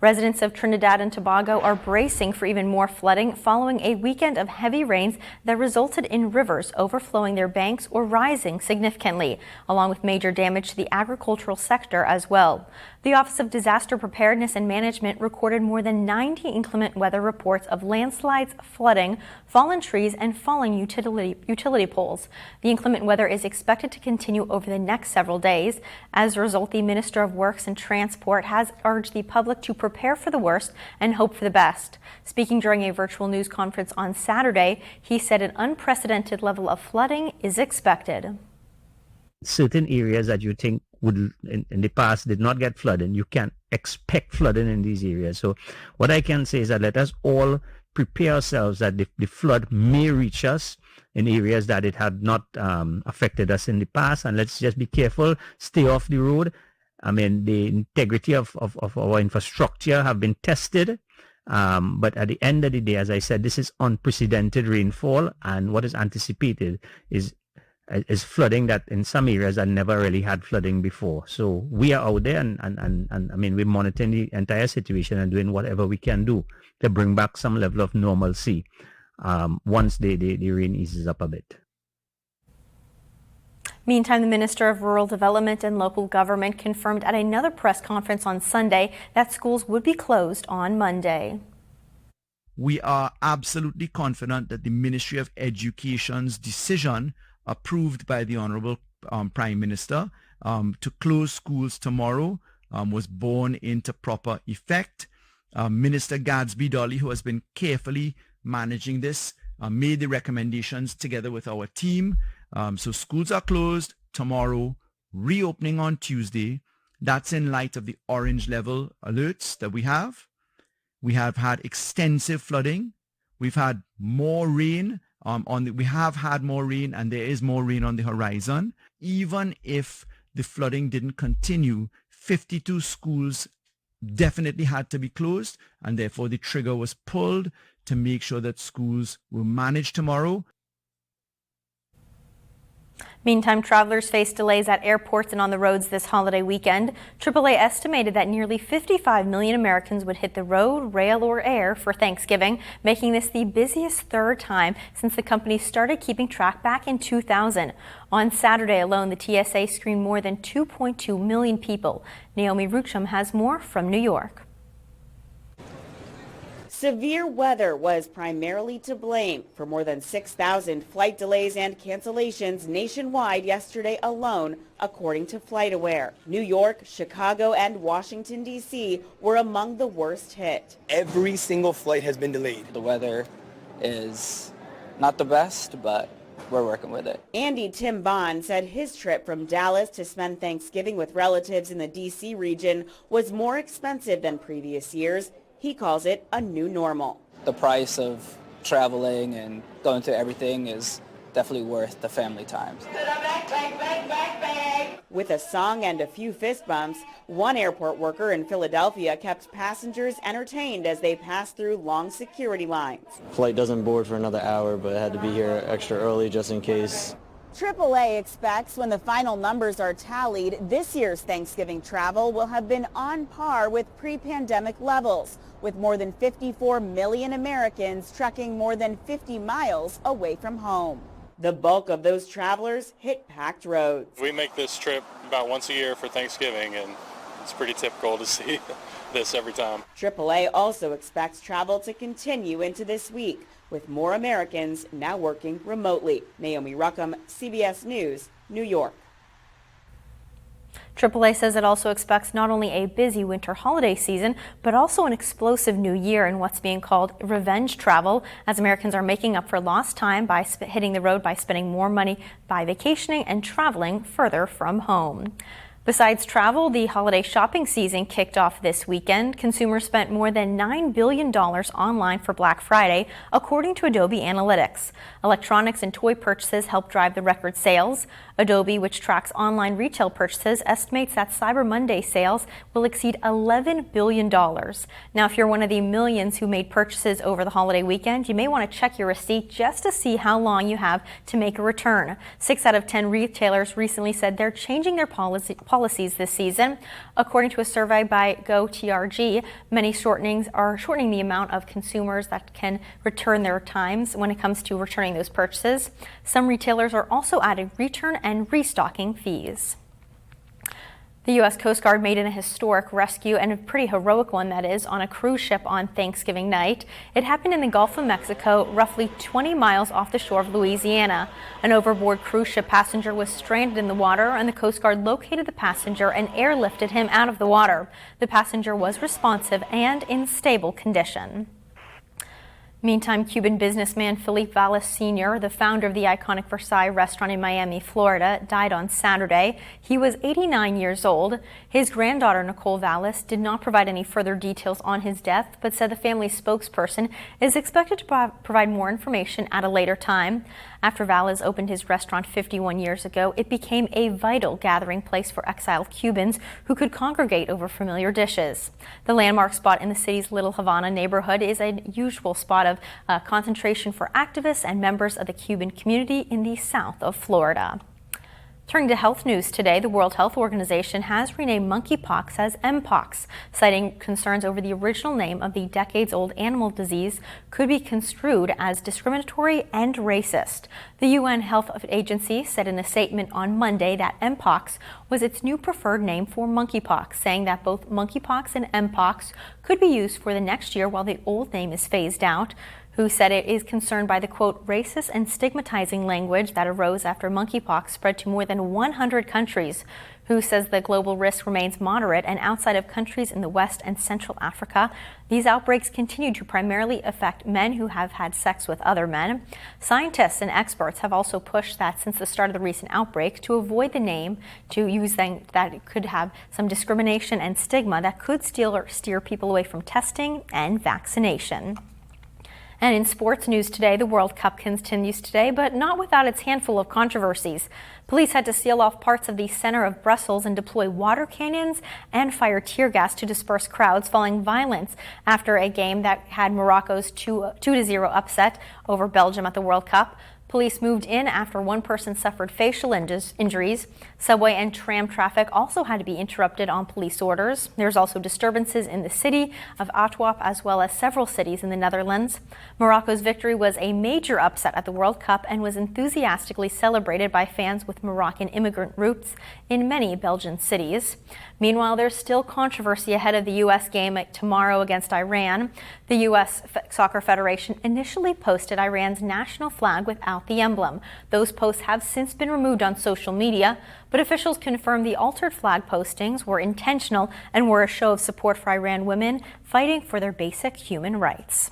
Residents of Trinidad and Tobago are bracing for even more flooding following a weekend of heavy rains that resulted in rivers overflowing their banks or rising significantly, along with major damage to the agricultural sector as well. The Office of Disaster Preparedness and Management recorded more than 90 inclement weather reports of landslides, flooding, fallen trees, and falling utility poles. The inclement weather is expected to continue over the next several days. As a result, the Minister of Works and Transport has urged the public to prepare for the worst and hope for the best. Speaking during a virtual news conference on Saturday, he said an unprecedented level of flooding is expected. Certain areas that you think would in the past did not get flooding, you can expect flooding in these areas. So what I can say is that let us all prepare ourselves that the flood may reach us in areas that it had not affected us in the past, and let's just be careful, stay off the road. I mean, the integrity of our infrastructure have been tested, but at the end of the day, as I said, this is unprecedented rainfall, and what is anticipated is flooding that in some areas that never really had flooding before. So we are out there and I mean, we're monitoring the entire situation and doing whatever we can do to bring back some level of normalcy once the rain eases up a bit. Meantime, the Minister of Rural Development and Local Government confirmed at another press conference on Sunday that schools would be closed on Monday. We are absolutely confident that the Ministry of Education's decision approved by the Honorable Prime Minister to close schools tomorrow was born into proper effect. Minister Gadsby Dolly, who has been carefully managing this, made the recommendations together with our team. So schools are closed tomorrow, reopening on Tuesday. That's in light of the orange level alerts that we have. We have had extensive flooding. We've had more rain. We have had more rain, and there is more rain on the horizon. Even if the flooding didn't continue, 52 schools definitely had to be closed, and therefore the trigger was pulled to make sure that schools will manage tomorrow. Meantime, travelers face delays at airports and on the roads this holiday weekend. AAA estimated that nearly 55 million Americans would hit the road, rail, or air for Thanksgiving, making this the busiest third time since the company started keeping track back in 2000. On Saturday alone, the TSA screened more than 2.2 million people. Naomi Rucham has more from New York. Severe weather was primarily to blame for more than 6,000 flight delays and cancellations nationwide yesterday alone, according to FlightAware. New York, Chicago, and Washington, D.C. were among the worst hit. Every single flight has been delayed. The weather is not the best, but we're working with it. Andy Tim Bond said his trip from Dallas to spend Thanksgiving with relatives in the D.C. region was more expensive than previous years. He calls it a new normal. The price of traveling and going to everything is definitely worth the family times. With a song and a few fist bumps, one airport worker in Philadelphia kept passengers entertained as they passed through long security lines. Flight doesn't board for another hour, but I had to be here extra early just in case. AAA expects when the final numbers are tallied, this year's Thanksgiving travel will have been on par with pre-pandemic levels, with more than 54 million Americans trekking more than 50 miles away from home. The bulk of those travelers hit packed roads. We make this trip about once a year for Thanksgiving, and it's pretty typical to see this every time. AAA also expects travel to continue into this week, with more Americans now working remotely. Naomi Rucham, CBS News, New York. AAA says it also expects not only a busy winter holiday season, but also an explosive new year in what's being called revenge travel, as Americans are making up for lost time by hitting the road by spending more money by vacationing and traveling further from home. Besides travel, the holiday shopping season kicked off this weekend. Consumers spent more than $9 billion online for Black Friday, according to Adobe Analytics. Electronics and toy purchases helped drive the record sales. Adobe, which tracks online retail purchases, estimates that Cyber Monday sales will exceed $11 billion. Now, if you're one of the millions who made purchases over the holiday weekend, you may want to check your receipt just to see how long you have to make a return. 6 out of 10 retailers recently said they're changing their policies policies this season. According to a survey by GoTRG, many are shortening the amount of consumers that can return their times when it comes to returning those purchases. Some retailers are also adding return and restocking fees. The U.S. Coast Guard made a historic rescue, and a pretty heroic one that is, on a cruise ship on Thanksgiving night. It happened in the Gulf of Mexico, roughly 20 miles off the shore of Louisiana. An overboard cruise ship passenger was stranded in the water, and the Coast Guard located the passenger and airlifted him out of the water. The passenger was responsive and in stable condition. Meantime, Cuban businessman Felipe Valles Sr., the founder of the iconic Versailles restaurant in Miami, Florida, died on Saturday. He was 89 years old. His granddaughter, Nicole Valles, did not provide any further details on his death, but said the family's spokesperson is expected to provide more information at a later time. After Valles opened his restaurant 51 years ago, it became a vital gathering place for exiled Cubans who could congregate over familiar dishes. The landmark spot in the city's Little Havana neighborhood is a usual spot of concentration for activists and members of the Cuban community in the south of Florida. Turning to health news today, the World Health Organization has renamed monkeypox as Mpox, citing concerns over the original name of the decades-old animal disease could be construed as discriminatory and racist. The UN Health Agency said in a statement on Monday that Mpox was its new preferred name for monkeypox, saying that both monkeypox and Mpox could be used for the next year while the old name is phased out. WHO said it is concerned by the, quote, racist and stigmatizing language that arose after monkeypox spread to more than 100 countries. WHO says the global risk remains moderate, and outside of countries in the West and Central Africa, these outbreaks continue to primarily affect men who have had sex with other men. Scientists and experts have also pushed that since the start of the recent outbreak to avoid the name, to use that it could have some discrimination and stigma that could steer people away from testing and vaccination. And in sports news today, the World Cup continues today, but not without its handful of controversies. Police had to seal off parts of the center of Brussels and deploy water cannons and fire tear gas to disperse crowds following violence after a game that had Morocco's 2-0 upset over Belgium at the World Cup. Police moved in after one person suffered facial injuries. Subway and tram traffic also had to be interrupted on police orders. There's also disturbances in the city of Antwerp as well as several cities in the Netherlands. Morocco's victory was a major upset at the World Cup and was enthusiastically celebrated by fans with Moroccan immigrant roots in many Belgian cities. Meanwhile, there's still controversy ahead of the U.S. game tomorrow against Iran. The U.S. Soccer Federation initially posted Iran's national flag without the emblem. Those posts have since been removed on social media, but officials confirmed the altered flag postings were intentional and were a show of support for Iran women fighting for their basic human rights.